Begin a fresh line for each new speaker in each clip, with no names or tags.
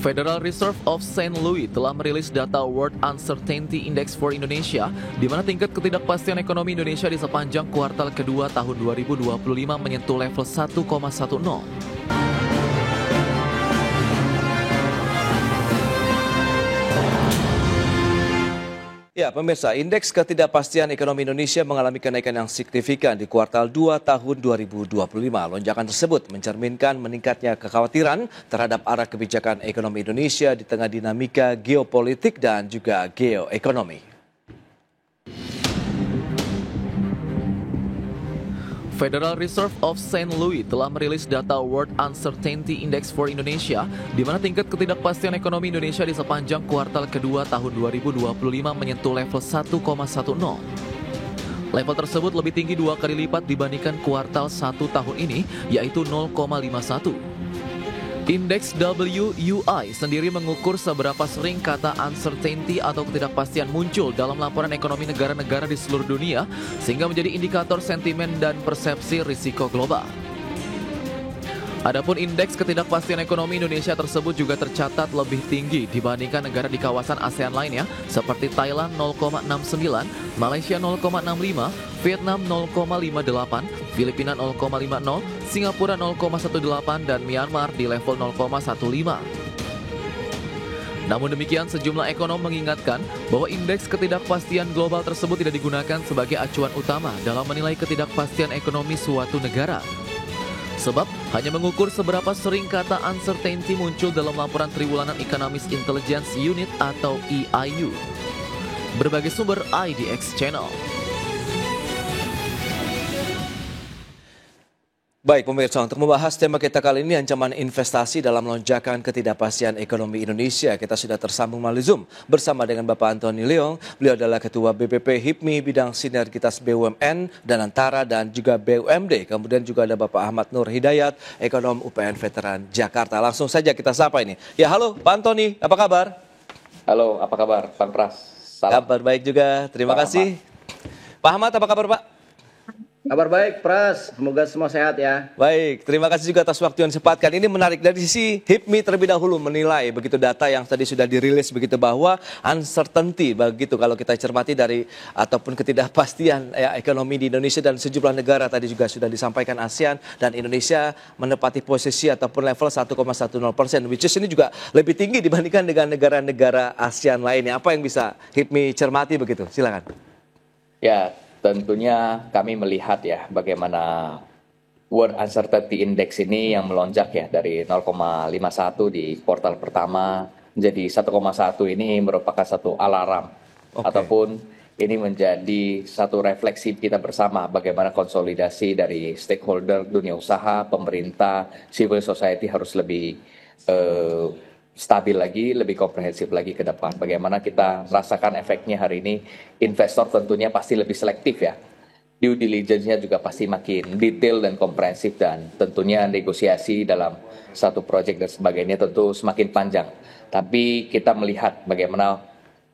Federal Reserve of St. Louis telah merilis data World Uncertainty Index for Indonesia, di mana tingkat ketidakpastian ekonomi Indonesia di sepanjang kuartal kedua tahun 2025 menyentuh level 1,10.
Ya, pemirsa, indeks ketidakpastian ekonomi Indonesia mengalami kenaikan yang signifikan di kuartal 2 tahun 2025. Lonjakan tersebut mencerminkan meningkatnya kekhawatiran terhadap arah kebijakan ekonomi Indonesia di tengah dinamika geopolitik dan juga geoekonomi.
Federal Reserve of St. Louis telah merilis data World Uncertainty Index for Indonesia, di mana tingkat ketidakpastian ekonomi Indonesia di sepanjang kuartal kedua tahun 2025 menyentuh level 1,10. Level tersebut lebih tinggi 2 kali lipat dibandingkan kuartal 1 tahun ini, yaitu 0,51. Indeks WUI sendiri mengukur seberapa sering kata uncertainty atau ketidakpastian muncul dalam laporan ekonomi negara-negara di seluruh dunia, sehingga menjadi indikator sentimen dan persepsi risiko global. Adapun indeks ketidakpastian ekonomi Indonesia tersebut juga tercatat lebih tinggi dibandingkan negara di kawasan ASEAN lainnya seperti Thailand 0,69, Malaysia 0,65, Vietnam 0,58, Filipina 0,50, Singapura 0,18 dan Myanmar di level 0,15. Namun demikian, sejumlah ekonom mengingatkan bahwa indeks ketidakpastian global tersebut tidak digunakan sebagai acuan utama dalam menilai ketidakpastian ekonomi suatu negara. Sebab hanya mengukur seberapa sering kata uncertainty muncul dalam laporan triwulan Economist Intelligence Unit atau EIU. Berbagai sumber IDX Channel.
Baik pemirsa, untuk membahas tema kita kali ini, ancaman investasi dalam lonjakan ketidakpastian ekonomi Indonesia, kita sudah tersambung melalui Zoom bersama dengan Bapak Antoni Leong. Beliau adalah Ketua BPP HIPMI bidang sinergitas BUMN dan Antara dan juga BUMD. Kemudian juga ada Bapak Ahmad Nur Hidayat, ekonom UPN Veteran Jakarta. Langsung saja kita sapa ini. Ya, halo Pak Antoni, apa kabar?
Halo, apa kabar Pak Pras?
Salam. Kabar baik juga, terima kasih. Pak Ahmad, apa kabar Pak?
Kabar baik, Pras. Semoga semua sehat ya.
Baik, terima kasih juga atas waktu yang disempatkan. Ini menarik dari sisi HIPMI terlebih dahulu menilai begitu data yang tadi sudah dirilis begitu bahwa uncertainty begitu kalau kita cermati dari ataupun ketidakpastian ekonomi di Indonesia dan sejumlah negara tadi juga sudah disampaikan ASEAN dan Indonesia menempati posisi ataupun level 1,10%, which is ini juga lebih tinggi dibandingkan dengan negara-negara ASEAN lainnya. Apa yang bisa HIPMI cermati begitu? Silakan.
Ya, tentunya kami melihat ya bagaimana World Uncertainty Index ini yang melonjak ya dari 0,51 di kuartal pertama menjadi 1,1. Ini merupakan satu alarm ataupun ini menjadi satu refleksi kita bersama bagaimana konsolidasi dari stakeholder dunia usaha, pemerintah, civil society harus lebih stabil lagi, lebih komprehensif lagi ke depan. Bagaimana kita rasakan efeknya hari ini, investor tentunya pasti lebih selektif ya. Due diligence-nya juga pasti makin detail dan komprehensif dan tentunya negosiasi dalam satu proyek dan sebagainya tentu semakin panjang. Tapi kita melihat bagaimana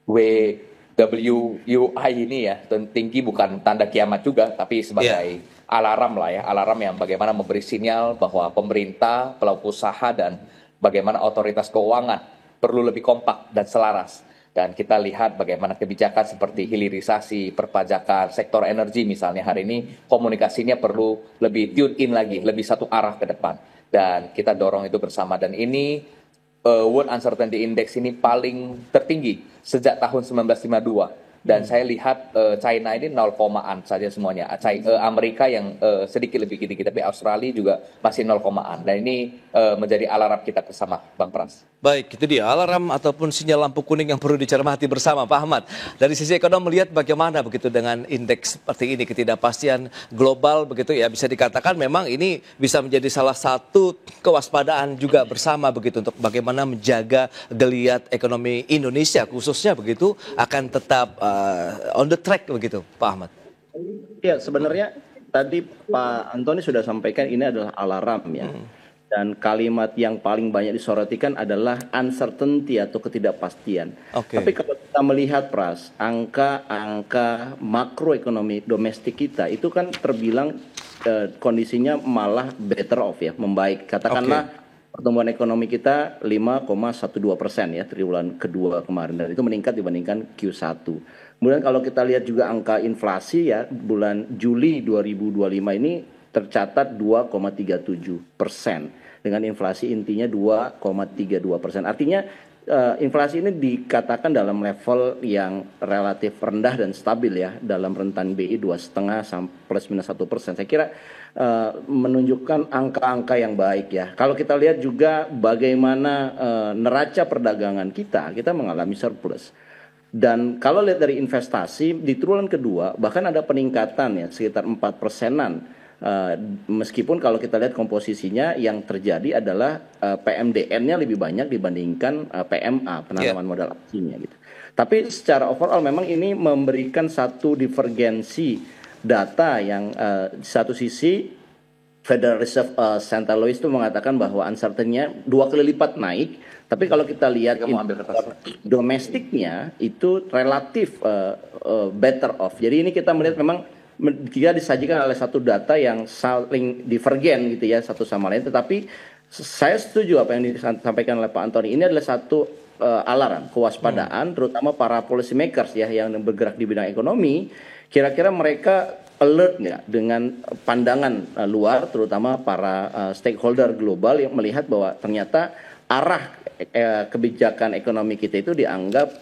WUI ini ya, tinggi bukan tanda kiamat juga, tapi sebagai alarm lah ya, alarm yang bagaimana memberi sinyal bahwa pemerintah, pelaku usaha dan bagaimana otoritas keuangan perlu lebih kompak dan selaras. Dan kita lihat bagaimana kebijakan seperti hilirisasi, perpajakan, sektor energi misalnya hari ini komunikasinya perlu lebih tune in lagi, lebih satu arah ke depan. Dan kita dorong itu bersama. Dan ini World Uncertainty Index ini paling tertinggi sejak tahun 1952. Dan saya lihat China ini 0,an saja semuanya. Amerika yang sedikit lebih tinggi, tapi Australia juga masih 0,an. Dan ini menjadi alarm kita bersama, Bang Pras.
Baik, itu dia alarm ataupun sinyal lampu kuning yang perlu dicermati bersama, Pak Ahmad. Dari sisi ekonomi melihat bagaimana begitu dengan indeks seperti ini, ketidakpastian global begitu ya, bisa dikatakan memang ini bisa menjadi salah satu kewaspadaan juga bersama begitu untuk bagaimana menjaga geliat ekonomi Indonesia khususnya begitu akan tetap on the track begitu, Pak Ahmad.
Ya, sebenarnya tadi Pak Antoni sudah sampaikan ini adalah alarm ya. Dan kalimat yang paling banyak disorotkan adalah uncertainty atau ketidakpastian. Tapi kalau kita melihat Pras, angka makroekonomi domestik kita itu kan terbilang kondisinya malah better off ya, membaik. Katakanlah pertumbuhan ekonomi kita 5,12% ya triwulan kedua kemarin, dan itu meningkat dibandingkan Q1. Kemudian kalau kita lihat juga angka inflasi ya, bulan Juli 2025 ini tercatat 2,37% dengan inflasi intinya 2,32%. Artinya inflasi ini dikatakan dalam level yang relatif rendah dan stabil ya, dalam rentan BI 2,5 sampai plus minus 1%. Saya kira menunjukkan angka-angka yang baik ya. Kalau kita lihat juga bagaimana neraca perdagangan kita mengalami surplus. Dan kalau lihat dari investasi di triwulan kedua bahkan ada peningkatan ya sekitar 4%-an. Meskipun kalau kita lihat komposisinya yang terjadi adalah PMDN-nya lebih banyak dibandingkan PMA, penanaman modal asingnya gitu. Tapi secara overall memang ini memberikan satu divergensi data yang di satu sisi Federal Reserve St. Louis itu mengatakan bahwa uncertainty-nya 2 kali lipat naik, tapi kalau kita lihat domestiknya itu relatif better off. Jadi ini kita melihat memang kita disajikan oleh satu data yang saling divergen gitu ya satu sama lain. Tetapi saya setuju apa yang disampaikan oleh Pak Antoni. Ini adalah satu alarm kewaspadaan, terutama para policy makers ya yang bergerak di bidang ekonomi. Kira-kira mereka alert nggak dengan pandangan luar, terutama para stakeholder global yang melihat bahwa ternyata arah kebijakan ekonomi kita itu dianggap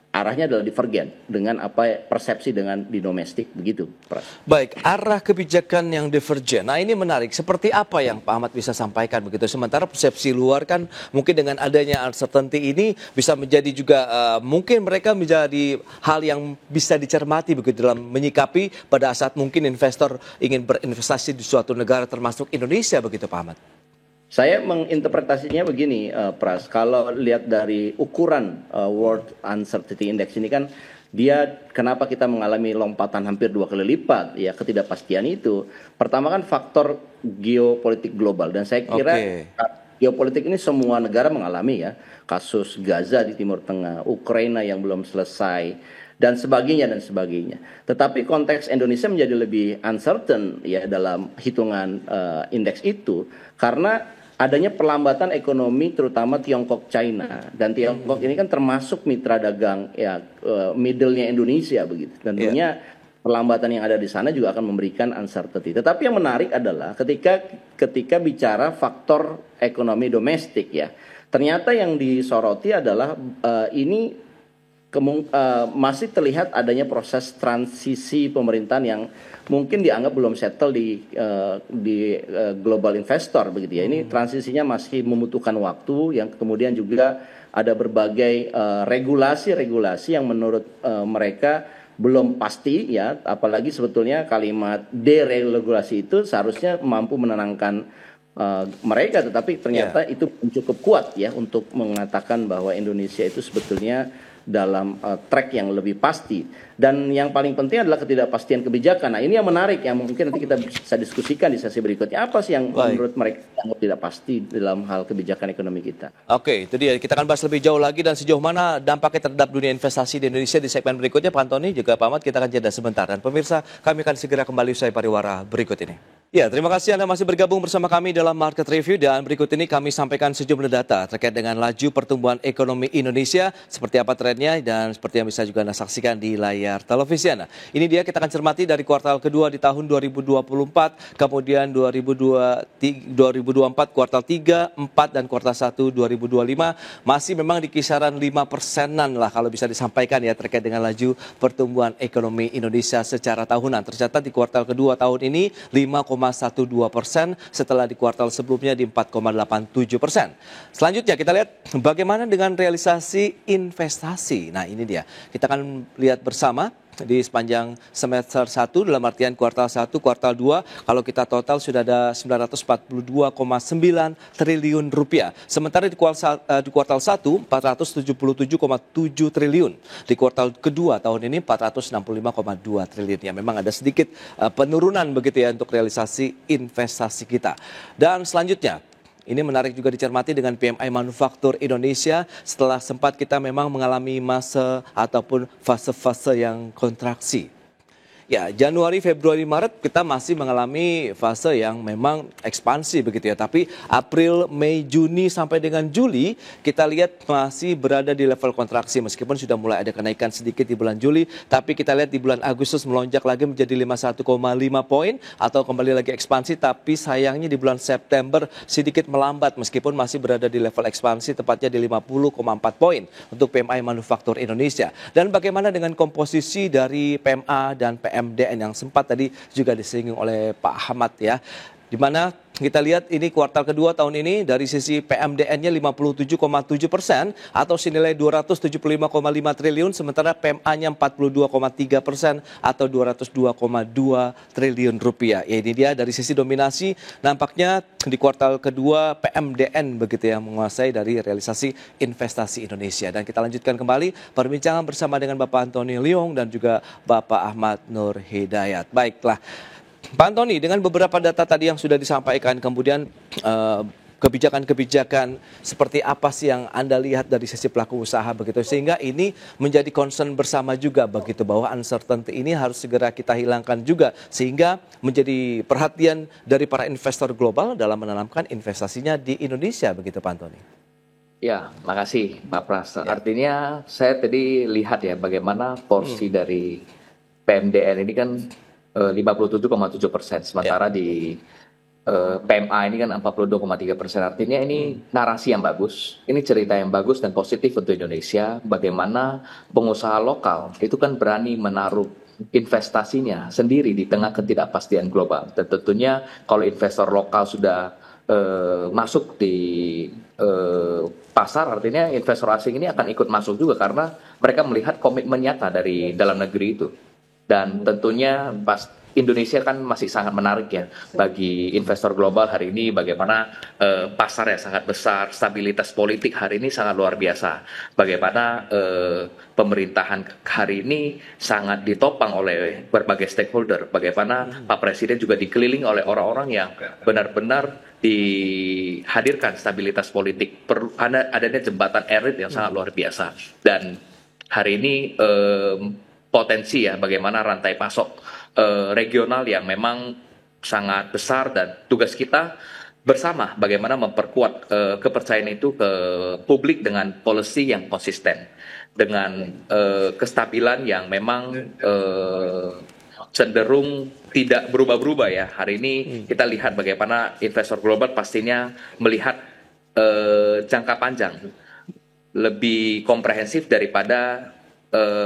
arahnya adalah divergen dengan apa persepsi dengan di domestik begitu, Pras.
Baik, arah kebijakan yang divergen. Nah, ini menarik. Seperti apa yang Pak Ahmad bisa sampaikan begitu? Sementara persepsi luar kan mungkin dengan adanya uncertainty ini bisa menjadi juga mungkin mereka menjadi hal yang bisa dicermati begitu dalam menyikapi pada saat mungkin investor ingin berinvestasi di suatu negara termasuk Indonesia begitu, Pak Ahmad.
Saya menginterpretasinya begini, Pras. Kalau lihat dari ukuran World Uncertainty Index ini kan, dia kenapa kita mengalami lompatan hampir 2 kali lipat ya ketidakpastian itu. Pertama kan faktor geopolitik global, dan saya kira geopolitik ini semua negara mengalami ya. Kasus Gaza di Timur Tengah, Ukraina yang belum selesai, dan sebagainya dan sebagainya. Tetapi konteks Indonesia menjadi lebih uncertain ya dalam hitungan indeks itu karena adanya perlambatan ekonomi terutama Tiongkok China, dan Tiongkok ini kan termasuk mitra dagang ya middle-nya Indonesia begitu. Tentunya perlambatan yang ada di sana juga akan memberikan uncertainty. Tetapi yang menarik adalah ketika bicara faktor ekonomi domestik ya. Ternyata yang disoroti adalah ini masih terlihat adanya proses transisi pemerintahan yang mungkin dianggap belum settle di global investor begitu ya. Ini transisinya masih membutuhkan waktu, yang kemudian juga ada berbagai regulasi-regulasi yang menurut mereka belum pasti ya, apalagi sebetulnya kalimat deregulasi itu seharusnya mampu menenangkan mereka, tetapi ternyata itu cukup kuat ya untuk mengatakan bahwa Indonesia itu sebetulnya dalam track yang lebih pasti. Dan yang paling penting adalah ketidakpastian kebijakan. Nah, ini yang menarik yang mungkin nanti kita bisa diskusikan di sesi berikutnya. Apa sih yang menurut mereka yang tidak pasti dalam hal kebijakan ekonomi kita?
Oke, itu dia. Kita akan bahas lebih jauh lagi dan sejauh mana dampaknya terhadap dunia investasi di Indonesia di segmen berikutnya. Pak Antoni juga Pak Ahmad, kita akan jeda sebentar. Dan pemirsa, kami akan segera kembali usai pariwara berikut ini. Ya, terima kasih Anda masih bergabung bersama kami dalam Market Review, dan berikut ini kami sampaikan sejumlah data terkait dengan laju pertumbuhan ekonomi Indonesia, seperti apa trennya dan seperti yang bisa juga Anda saksikan di layar televisi Anda. Ini dia, kita akan cermati dari kuartal kedua di tahun 2024, kemudian 2024 kuartal 3, 4 dan kuartal 1 2025 masih memang di kisaran 5%-an lah kalau bisa disampaikan ya terkait dengan laju pertumbuhan ekonomi Indonesia secara tahunan. Tercatat di kuartal kedua tahun ini 5,12%, setelah di kuartal sebelumnya di 4,87%. Selanjutnya kita lihat bagaimana dengan realisasi investasi. Nah, ini dia. Kita akan lihat bersama di sepanjang semester 1 dalam artian kuartal 1, kuartal 2 kalau kita total sudah ada 942,9 triliun rupiah. Sementara di kuartal 1 477,7 triliun. Di kuartal kedua tahun ini 465,2 triliun. Ya, memang ada sedikit penurunan begitu ya untuk realisasi investasi kita. Dan selanjutnya ini menarik juga dicermati dengan PMI Manufaktur Indonesia setelah sempat kita memang mengalami masa ataupun fase-fase yang kontraksi. Ya, Januari, Februari, Maret kita masih mengalami fase yang memang ekspansi begitu ya. Tapi April, Mei, Juni sampai dengan Juli kita lihat masih berada di level kontraksi meskipun sudah mulai ada kenaikan sedikit di bulan Juli. Tapi kita lihat di bulan Agustus melonjak lagi menjadi 51,5 poin atau kembali lagi ekspansi. Tapi sayangnya di bulan September sedikit melambat meskipun masih berada di level ekspansi tepatnya di 50,4 poin untuk PMI Manufaktur Indonesia. Dan bagaimana dengan komposisi dari PMA dan PMDN yang sempat tadi juga disinggung oleh Pak Ahmad ya, di mana kita lihat ini kuartal kedua tahun ini dari sisi PMDN-nya 57,7% atau senilai 275,5 triliun, sementara PMA-nya 42,3% atau 202,2 triliun rupiah. Ya, ini dia dari sisi dominasi nampaknya di kuartal kedua PMDN begitu yang menguasai dari realisasi investasi Indonesia. Dan kita lanjutkan kembali perbincangan bersama dengan Bapak Antoni Leong dan juga Bapak Ahmad Nur Hidayat. Baiklah. Pak Antoni, dengan beberapa data tadi yang sudah disampaikan, kemudian kebijakan-kebijakan seperti apa sih yang Anda lihat dari sisi pelaku usaha begitu, sehingga ini menjadi concern bersama juga begitu, bahwa uncertainty ini harus segera kita hilangkan juga, sehingga menjadi perhatian dari para investor global dalam menanamkan investasinya di Indonesia begitu Pak Antoni.
Ya, makasih Pak Pras. Artinya saya tadi lihat ya bagaimana porsi dari PMDN ini kan 57,7%, sementara di PMA ini kan 42,3%. Artinya ini narasi yang bagus, ini cerita yang bagus dan positif untuk Indonesia. Bagaimana pengusaha lokal itu kan berani menaruh investasinya sendiri di tengah ketidakpastian global. Dan tentunya kalau investor lokal sudah masuk di pasar, artinya investor asing ini akan ikut masuk juga karena mereka melihat komitmen nyata dari dalam negeri itu. Dan tentunya Indonesia kan masih sangat menarik ya bagi investor global hari ini, bagaimana pasar yang sangat besar, stabilitas politik hari ini sangat luar biasa. Bagaimana pemerintahan hari ini sangat ditopang oleh berbagai stakeholder. Bagaimana Pak Presiden juga dikelilingi oleh orang-orang yang benar-benar dihadirkan stabilitas politik. Adanya jembatan elit yang sangat luar biasa. Dan hari ini potensi ya bagaimana rantai pasok regional yang memang sangat besar, dan tugas kita bersama bagaimana memperkuat kepercayaan itu ke publik dengan policy yang konsisten, dengan kestabilan yang memang cenderung tidak berubah-berubah ya. Hari ini kita lihat bagaimana investor global pastinya melihat jangka panjang lebih komprehensif daripada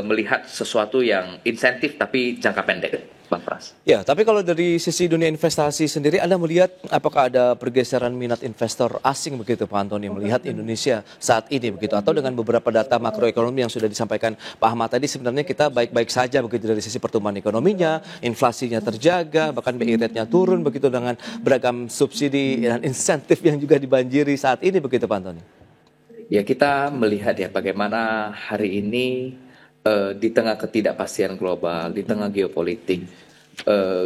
melihat sesuatu yang insentif tapi jangka pendek, Bang Pras.
Ya, tapi kalau dari sisi dunia investasi sendiri, Anda melihat apakah ada pergeseran minat investor asing begitu Pak Antoni melihat Indonesia saat ini begitu, atau dengan beberapa data makroekonomi yang sudah disampaikan Pak Ahmad tadi, sebenarnya kita baik-baik saja begitu dari sisi pertumbuhan ekonominya, inflasinya terjaga, bahkan BI rate-nya turun begitu dengan beragam subsidi dan insentif yang juga dibanjiri saat ini begitu Pak Antoni.
Ya, kita melihat ya bagaimana hari ini di tengah ketidakpastian global, di tengah geopolitik,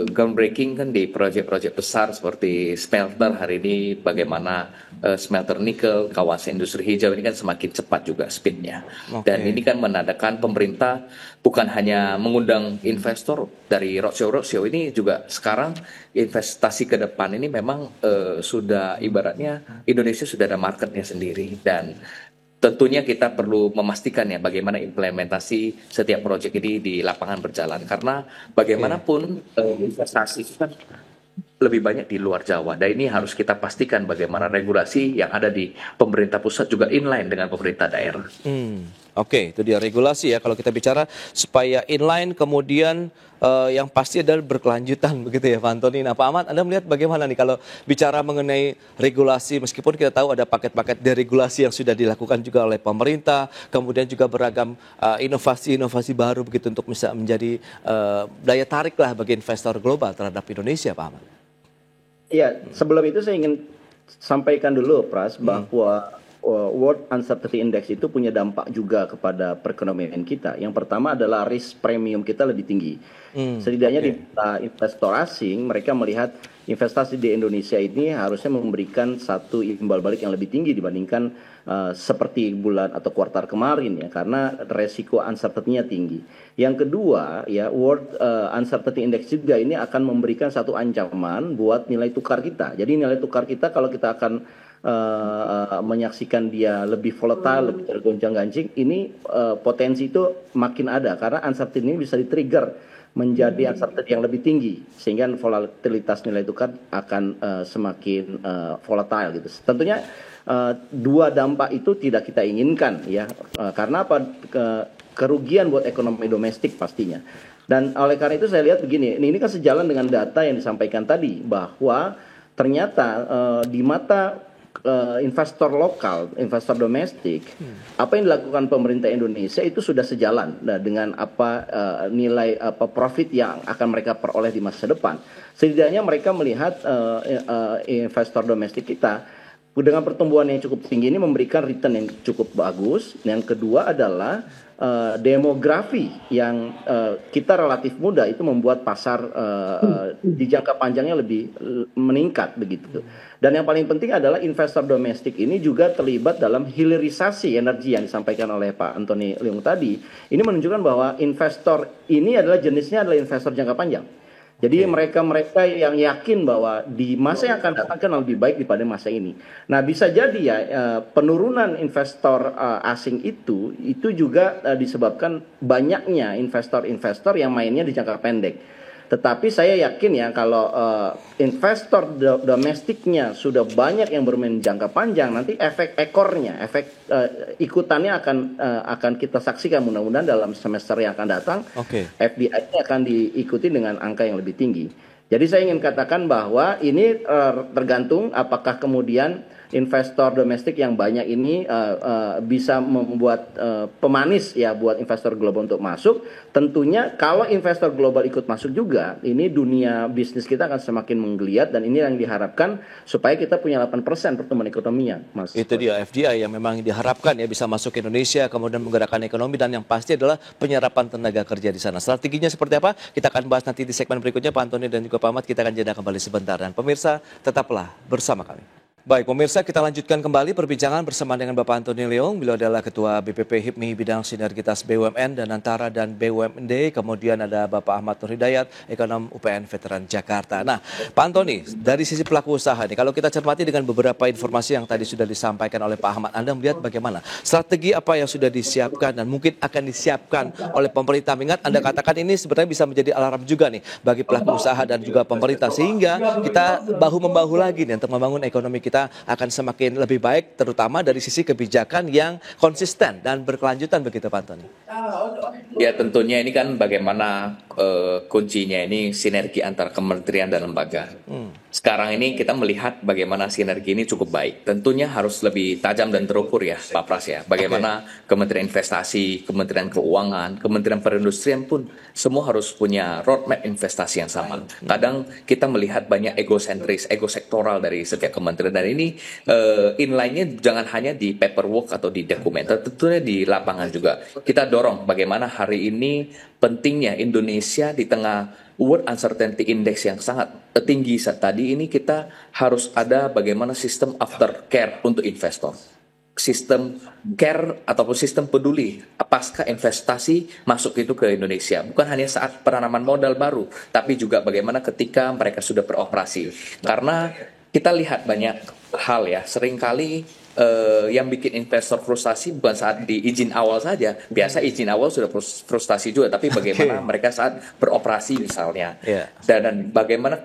groundbreaking kan di proyek-proyek besar seperti smelter hari ini, bagaimana smelter nikel, kawasan industri hijau ini kan semakin cepat juga speednya. Dan ini kan menandakan pemerintah bukan hanya mengundang investor dari roadshow ini, juga sekarang investasi ke depan ini memang sudah ibaratnya Indonesia sudah ada marketnya sendiri. Dan tentunya kita perlu memastikan ya bagaimana implementasi setiap proyek ini di lapangan berjalan, karena bagaimanapun investasi itu kan lebih banyak di luar Jawa, dan ini harus kita pastikan bagaimana regulasi yang ada di pemerintah pusat juga inline dengan pemerintah daerah.
Oke, itu dia regulasi ya kalau kita bicara supaya inline, kemudian yang pasti adalah berkelanjutan begitu ya Pak Antoni. Nah Pak Ahmad, Anda melihat bagaimana nih kalau bicara mengenai regulasi, meskipun kita tahu ada paket-paket deregulasi yang sudah dilakukan juga oleh pemerintah, kemudian juga beragam inovasi-inovasi baru begitu untuk bisa menjadi daya tarik lah bagi investor global terhadap Indonesia Pak Ahmad.
Ya, sebelum itu saya ingin sampaikan dulu Pras bahwa World Uncertainty Index itu punya dampak juga kepada perekonomian kita. Yang pertama adalah risk premium kita lebih tinggi. Setidaknya di mata investor asing, mereka melihat investasi di Indonesia ini harusnya memberikan satu imbal balik yang lebih tinggi dibandingkan seperti bulan atau kuartal kemarin ya, karena resiko uncertainty-nya tinggi. Yang kedua ya, World Uncertainty Index juga ini akan memberikan satu ancaman buat nilai tukar kita. Jadi nilai tukar kita kalau kita akan menyaksikan dia lebih volatile, lebih tergoncang-gancing, ini potensi itu makin ada karena uncertainty ini bisa di-trigger menjadi uncertainty yang lebih tinggi sehingga volatilitas nilai tukar akan semakin volatile gitu. Tentunya dua dampak itu tidak kita inginkan ya, karena apa? Kerugian buat ekonomi domestik pastinya. Dan oleh karena itu saya lihat begini, ini kan sejalan dengan data yang disampaikan tadi bahwa ternyata di mata investor lokal, investor domestik, apa yang dilakukan pemerintah Indonesia itu sudah sejalan dengan apa nilai profit yang akan mereka peroleh di masa depan. Setidaknya mereka melihat investor domestik kita dengan pertumbuhan yang cukup tinggi ini memberikan return yang cukup bagus. Yang kedua adalah demografi yang kita relatif muda itu membuat pasar di jangka panjangnya lebih meningkat begitu. Dan yang paling penting adalah investor domestik ini juga terlibat dalam hilirisasi energi yang disampaikan oleh Pak Antony Leung tadi. Ini menunjukkan bahwa investor ini adalah jenisnya adalah investor jangka panjang. Jadi mereka yang yakin bahwa di masa yang akan datang akan lebih baik daripada masa ini. Nah, bisa jadi ya penurunan investor asing itu juga disebabkan banyaknya investor-investor yang mainnya di jangka pendek. Tetapi saya yakin ya kalau investor domestiknya sudah banyak yang bermain jangka panjang, nanti efek ekornya, efek ikutannya akan kita saksikan mudah-mudahan dalam semester yang akan datang. FDI akan diikuti dengan angka yang lebih tinggi. Jadi saya ingin katakan bahwa ini tergantung apakah kemudian investor domestik yang banyak ini bisa membuat pemanis ya buat investor global untuk masuk. Tentunya kalau investor global ikut masuk juga, ini dunia bisnis kita akan semakin menggeliat dan ini yang diharapkan supaya kita punya 8% pertumbuhan ekonominya, Mas.
Itu dia FDI yang memang diharapkan ya bisa masuk ke Indonesia, kemudian menggerakkan ekonomi dan yang pasti adalah penyerapan tenaga kerja di sana. Strateginya seperti apa? Kita akan bahas nanti di segmen berikutnya, Pak Antony dan juga Pak Ahmad. Kita akan jeda kembali sebentar dan pemirsa tetaplah bersama kami. Baik pemirsa, kita lanjutkan kembali perbincangan bersama dengan Bapak Antony Leung. Beliau adalah Ketua BPP HIPMI Bidang Sinergitas BUMN dan Antara dan BUMD. Kemudian ada Bapak Ahmad Nur Hidayat, Ekonom UPN Veteran Jakarta. Nah, Pak Antony, dari sisi pelaku usaha nih, kalau kita cermati dengan beberapa informasi yang tadi sudah disampaikan oleh Pak Ahmad, Anda melihat bagaimana strategi apa yang sudah disiapkan dan mungkin akan disiapkan oleh pemerintah? Mengingat Anda katakan ini sebenarnya bisa menjadi alarm juga nih bagi pelaku usaha dan juga pemerintah, sehingga kita bahu-membahu lagi nih untuk membangun ekonomi kita akan semakin lebih baik, terutama dari sisi kebijakan yang konsisten dan berkelanjutan begitu Pak Antony.
Ya tentunya ini kan bagaimana kuncinya ini sinergi antara kementerian dan lembaga. Sekarang ini kita melihat bagaimana sinergi ini cukup baik. Tentunya harus lebih tajam dan terukur ya Pak Pras ya. Bagaimana Kementerian Investasi, Kementerian Keuangan, Kementerian Perindustrian pun semua harus punya roadmap investasi yang sama. Kadang kita melihat banyak egosentris, egosektoral dari setiap kementerian, dan ini inline-nya jangan hanya di paperwork atau di dokumen, tentunya di lapangan juga. Kita dorong bagaimana hari ini pentingnya Indonesia di tengah World Uncertainty Index yang sangat tinggi saat tadi ini, kita harus ada bagaimana sistem aftercare untuk investor. Sistem care ataupun sistem peduli pasca investasi masuk itu ke Indonesia. Bukan hanya saat penanaman modal baru, tapi juga bagaimana ketika mereka sudah beroperasi. Karena kita lihat banyak hal ya, seringkali yang bikin investor frustasi bukan saat di izin awal saja. Biasa izin awal sudah frustasi juga, tapi bagaimana mereka saat beroperasi misalnya. Dan bagaimana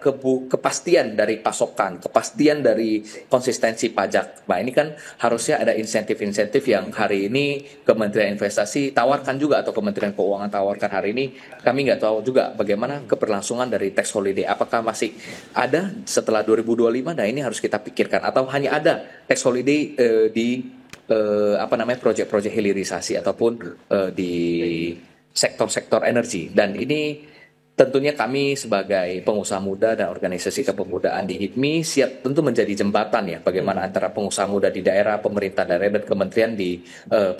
kepastian dari pasokan, kepastian dari konsistensi pajak. Nah ini kan harusnya ada insentif-insentif yang hari ini Kementerian Investasi tawarkan juga, atau Kementerian Keuangan tawarkan hari ini. Kami nggak tahu juga bagaimana keberlangsungan dari tax holiday. Apakah masih ada setelah 2025? Nah ini harus kita pikirkan. Atau hanya ada tax holiday di proyek-proyek hilirisasi ataupun di sektor-sektor energi. Dan ini Tentunya kami sebagai pengusaha muda dan organisasi kepemudaan di HIPMI siap tentu menjadi jembatan ya bagaimana antara pengusaha muda di daerah, pemerintah daerah dan kementerian di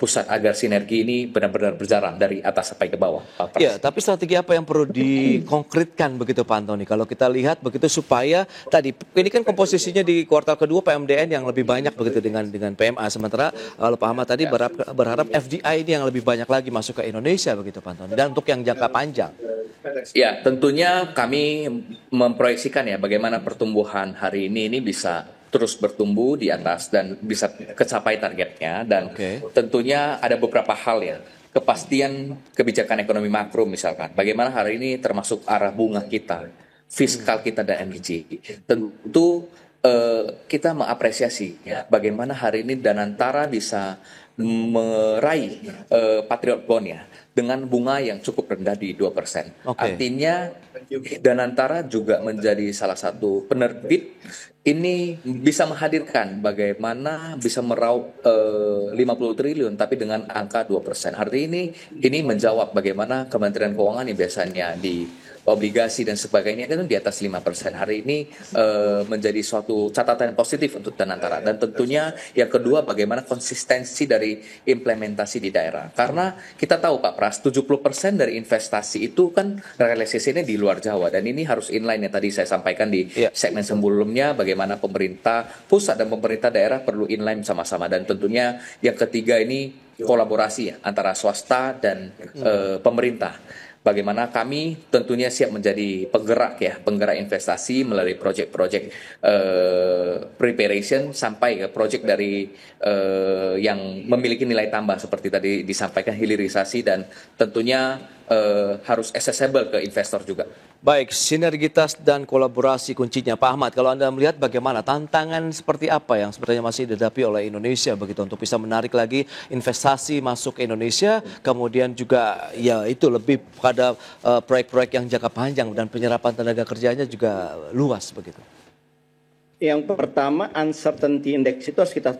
pusat agar sinergi ini benar-benar berjalan dari atas sampai ke bawah. Pak Pras.
Ya, tapi strategi apa yang perlu dikonkretkan begitu Pak Antoni? Kalau kita lihat begitu supaya tadi ini kan komposisinya di kuartal kedua PMDN yang lebih banyak begitu dengan PMA, sementara kalau Pak Ahmad tadi berharap FDI ini yang lebih banyak lagi masuk ke Indonesia begitu Pak Antoni, dan untuk yang jangka panjang.
Ya, tentunya kami memproyeksikan ya bagaimana pertumbuhan hari ini bisa terus bertumbuh di atas dan bisa kecapai targetnya, dan tentunya ada beberapa hal ya. Kepastian kebijakan ekonomi makro misalkan, bagaimana hari ini termasuk arah bunga kita, fiskal kita dan energi. Tentu kita mengapresiasi ya bagaimana hari ini Danantara bisa meraih Patriot Bond ya dengan bunga yang cukup rendah di 2%. Artinya Danantara juga menjadi salah satu penerbit ini bisa menghadirkan bagaimana bisa meraup 50 triliun tapi dengan angka 2%. Artinya ini menjawab bagaimana Kementerian Keuangan yang biasanya di obligasi dan sebagainya kan di atas 5%. Hari ini menjadi suatu catatan yang positif untuk Danantara. Dan tentunya yang kedua bagaimana konsistensi dari implementasi di daerah. Karena kita tahu Pak Pras, 70% dari investasi itu kan realisasinya di luar Jawa. Dan ini harus inline yang tadi saya sampaikan di segmen sebelumnya, bagaimana pemerintah pusat dan pemerintah daerah perlu inline sama-sama. Dan tentunya yang ketiga ini kolaborasi ya, antara swasta dan pemerintah. Bagaimana kami tentunya siap menjadi penggerak investasi melalui proyek-proyek preparation sampai ke proyek dari yang memiliki nilai tambah seperti tadi disampaikan hilirisasi dan tentunya harus accessible ke investor juga.
Baik, sinergitas dan kolaborasi kuncinya. Pak Ahmad, kalau Anda melihat bagaimana tantangan seperti apa yang sebenarnya masih dihadapi oleh Indonesia begitu untuk bisa menarik lagi investasi masuk ke Indonesia, kemudian juga ya itu lebih pada proyek-proyek yang jangka panjang dan penyerapan tenaga kerjanya juga luas begitu.
Yang pertama, uncertainty index itu harus kita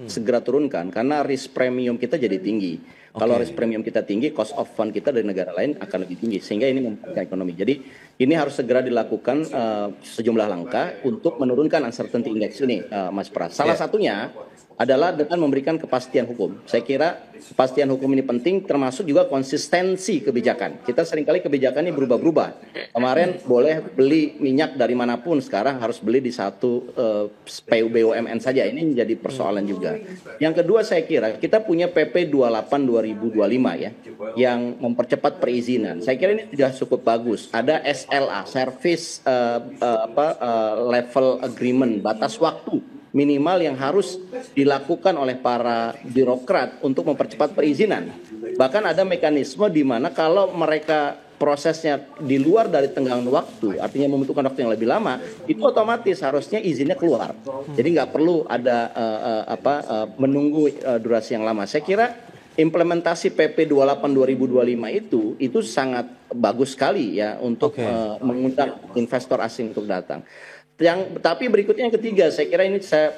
segera turunkan karena risk premium kita jadi tinggi. Kalau risk premium kita tinggi, cost of fund kita dari negara lain akan lebih tinggi, sehingga ini mempengaruhi ekonomi. Jadi ini harus segera dilakukan sejumlah langkah untuk menurunkan uncertainty index ini, Mas Pras. Salah satunya adalah dengan memberikan kepastian hukum. Saya kira kepastian hukum ini penting, termasuk juga konsistensi kebijakan. Kita seringkali kebijakan ini berubah-berubah. Kemarin boleh beli minyak dari manapun, sekarang harus beli di satu BUMN saja. Ini menjadi persoalan juga. Yang kedua saya kira kita punya PP 28 2025 ya, yang mempercepat perizinan. Saya kira ini sudah cukup bagus. Ada SLA, Service Level Agreement, batas waktu minimal yang harus dilakukan oleh para birokrat untuk mempercepat perizinan. Bahkan ada mekanisme di mana kalau mereka prosesnya di luar dari tenggang waktu, artinya membutuhkan waktu yang lebih lama, itu otomatis harusnya izinnya keluar. Jadi nggak perlu ada menunggu durasi yang lama. Saya kira implementasi PP 28 2025 itu sangat bagus sekali ya untuk mengundang investor asing untuk datang. Tapi berikutnya yang ketiga, saya kira ini saya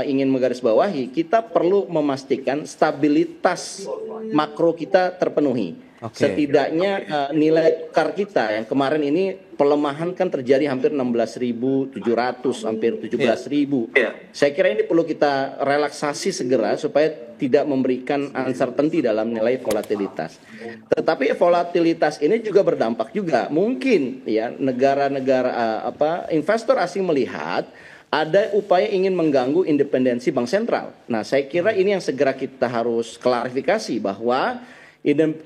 ingin menggarisbawahi, kita perlu memastikan stabilitas makro kita terpenuhi. Setidaknya nilai tukar kita yang kemarin ini pelemahan kan terjadi hampir 16.700, hampir 17.000. Saya kira ini perlu kita relaksasi segera supaya tidak memberikan uncertainty dalam nilai volatilitas. Tetapi volatilitas ini juga berdampak juga. Mungkin ya negara-negara investor asing melihat ada upaya ingin mengganggu independensi bank sentral. Nah, saya kira ini yang segera kita harus klarifikasi bahwa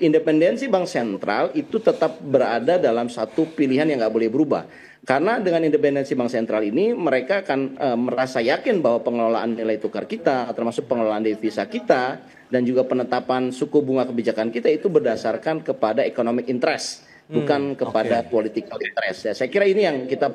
independensi bank sentral itu tetap berada dalam satu pilihan yang nggak boleh berubah. Karena dengan independensi bank sentral ini mereka akan merasa yakin bahwa pengelolaan nilai tukar kita, termasuk pengelolaan devisa kita, dan juga penetapan suku bunga kebijakan kita itu berdasarkan kepada economic interest, bukan kepada political interest. Ya, saya kira ini yang kita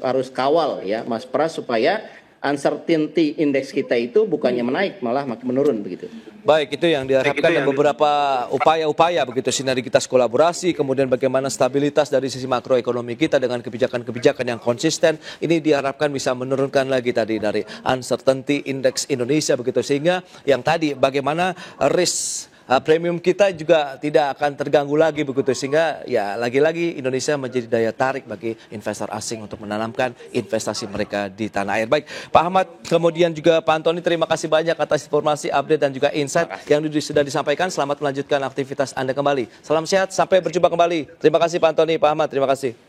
harus kawal ya, Mas Pras, supaya uncertainty index kita itu bukannya menaik malah makin menurun begitu. Baik, itu yang diharapkan dan beberapa upaya-upaya begitu, sinergitas kolaborasi, kemudian bagaimana stabilitas dari sisi makroekonomi kita dengan kebijakan-kebijakan yang konsisten, ini diharapkan bisa menurunkan lagi tadi dari uncertainty index Indonesia begitu, sehingga yang tadi bagaimana risk
premium kita juga tidak akan terganggu lagi begitu, sehingga ya lagi-lagi Indonesia menjadi daya tarik bagi investor asing untuk menanamkan investasi mereka di tanah air. Baik, Pak Ahmad, kemudian juga Pak Antoni, terima kasih banyak atas informasi, update dan juga insight yang sudah disampaikan. Selamat melanjutkan aktivitas Anda kembali. Salam sehat, sampai berjumpa kembali. Terima kasih Pak Antoni, Pak Ahmad, terima kasih.